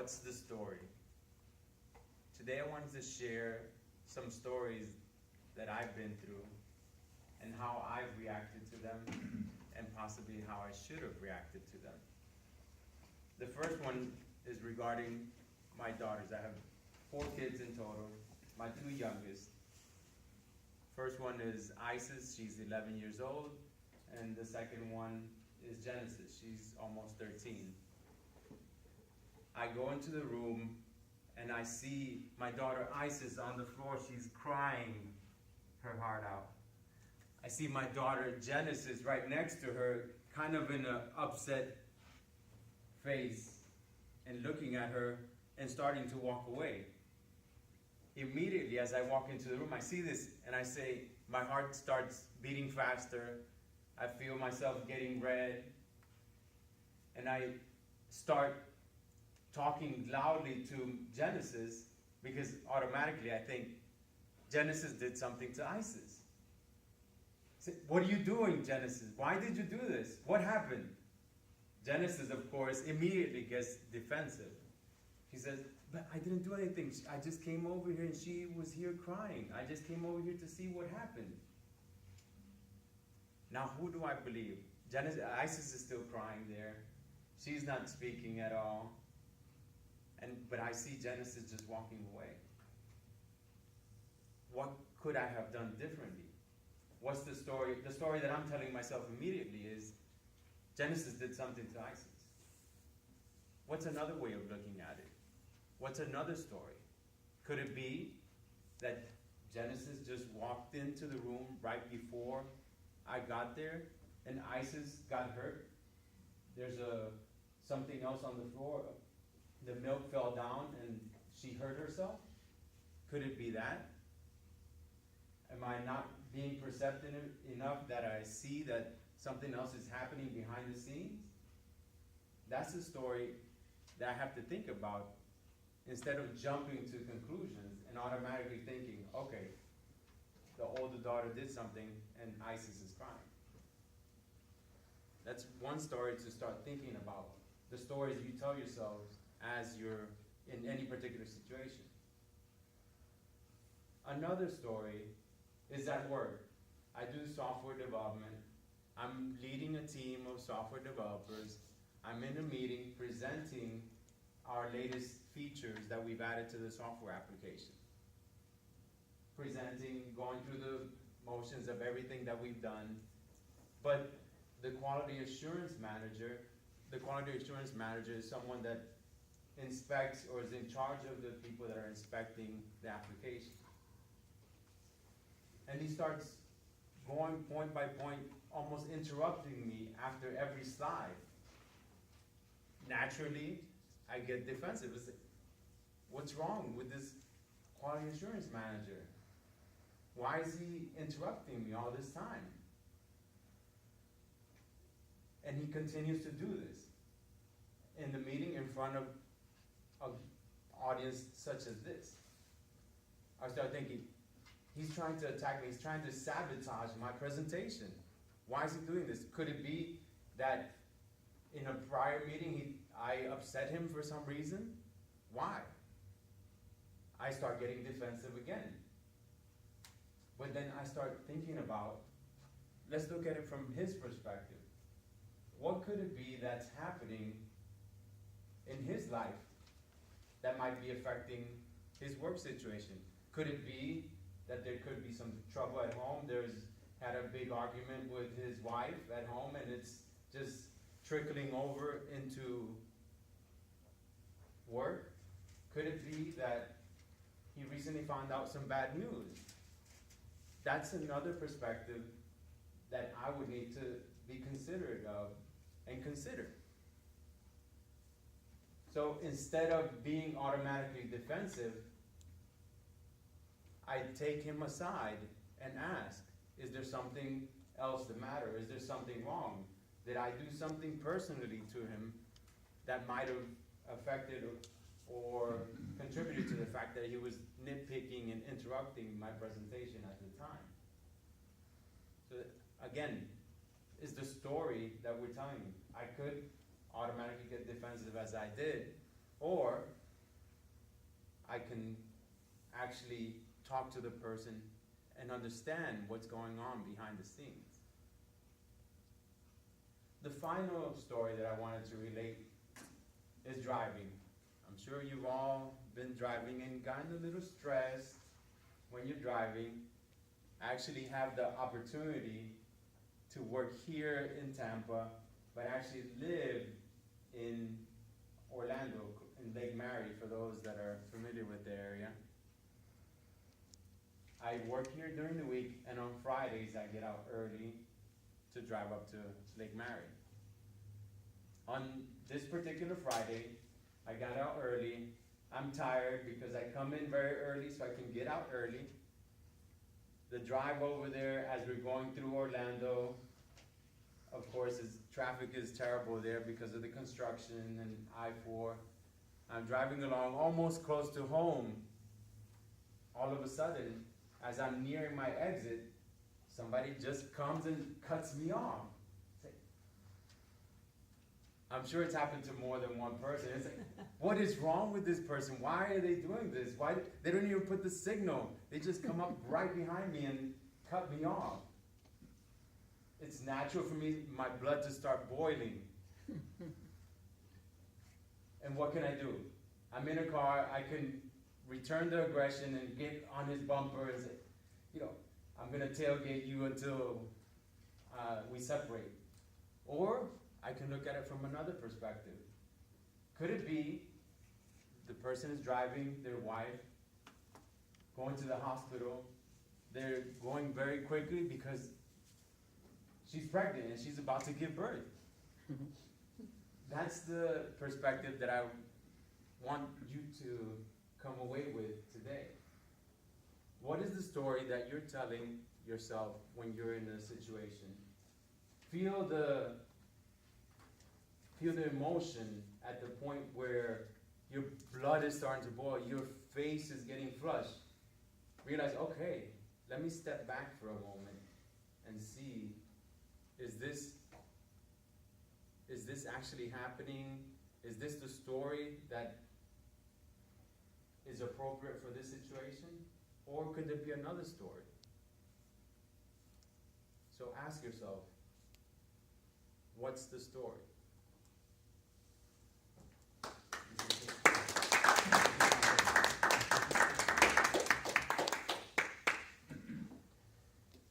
What's the story? Today I wanted to share some stories that I've been through and how I've reacted to them and possibly how I should have reacted to them. The first one is regarding my daughters. I have 4 kids in total, my 2 youngest. First one is Isis, she's 11 years old, and the second one is Genesis, she's almost 13. I go into the room and I see my daughter Isis on the floor. She's crying her heart out. I see my daughter Genesis right next to her, kind of in an upset face and looking at her and starting to walk away. Immediately as I walk into the room, I see this and I say, my heart starts beating faster. I feel myself getting red. And I start talking loudly to Genesis because automatically I think Genesis did something to Isis. I say, what are you doing, Genesis? Why did you do this? What happened? Genesis, of course, immediately gets defensive. She says, but I didn't do anything. I just came over here and she was here crying. I just came over here to see what happened. Now, who do I believe? Isis is still crying there. She's not speaking at all. But I see Genesis just walking away. What could I have done differently? What's the story? The story that I'm telling myself immediately is Genesis did something to Isis. What's another way of looking at it? What's another story? Could it be that Genesis just walked into the room right before I got there and Isis got hurt? There's something else on the floor. The milk fell down and she hurt herself? Could it be that? Am I not being perceptive enough that I see that something else is happening behind the scenes? That's the story that I have to think about instead of jumping to conclusions and automatically thinking, okay, the older daughter did something and Isis is crying. That's one story to start thinking about. The stories you tell yourselves as you're in any particular situation. Another story is at work. I do software development. I'm leading a team of software developers. I'm in a meeting presenting our latest features that we've added to the software application. Presenting, going through the motions of everything that we've done. But the quality assurance manager is someone that inspects or is in charge of the people that are inspecting the application. And he starts going point by point, almost interrupting me after every slide. Naturally, I get defensive. It's like, what's wrong with this quality assurance manager? Why is he interrupting me all this time? And he continues to do this in the meeting in front of an audience such as this. I start thinking, he's trying to attack me, he's trying to sabotage my presentation. Why is he doing this? Could it be that in a prior meeting I upset him for some reason? Why? I start getting defensive again. But then I start thinking about, let's look at it from his perspective. What could it be that's happening in his life that might be affecting his work situation? Could it be that there could be some trouble at home? Had a big argument with his wife at home and it's just trickling over into work? Could it be that he recently found out some bad news? That's another perspective that I would need to be considerate of and consider. So instead of being automatically defensive, I take him aside and ask, is there something else the matter? Is there something wrong? Did I do something personally to him that might have affected or contributed to the fact that he was nitpicking and interrupting my presentation at the time? So again, is the story that we're telling. I could automatically get defensive as I did, or I can actually talk to the person and understand what's going on behind the scenes. The final story that I wanted to relate is driving. I'm sure you've all been driving and gotten a little stressed when you're driving. I actually have the opportunity to work here in Tampa, but actually live in Orlando, in Lake Mary, for those that are familiar with the area. I work here during the week, and on Fridays I get out early to drive up to Lake Mary. On this particular Friday, I got out early. I'm tired because I come in very early so I can get out early. The drive over there as we're going through Orlando, of course, traffic is terrible there because of the construction and I-4. I'm driving along almost close to home. All of a sudden, as I'm nearing my exit, somebody just comes and cuts me off. I'm sure it's happened to more than one person. It's like, what is wrong with this person? Why are they doing this? Why they don't even put the signal? They just come up right behind me and cut me off. It's natural for me, my blood to start boiling. And what can I do? I'm in a car, I can return the aggression and get on his bumper and say, I'm gonna tailgate you until we separate. Or I can look at it from another perspective. Could it be the person is driving their wife, going to the hospital, they're going very quickly because she's pregnant and she's about to give birth. That's the perspective that I want you to come away with today. What is the story that you're telling yourself when you're in a situation? Feel the emotion at the point where your blood is starting to boil, your face is getting flushed. Realize, okay, let me step back for a moment and see, is this actually happening? Is this the story that is appropriate for this situation? Or could there be another story? So ask yourself, what's the story?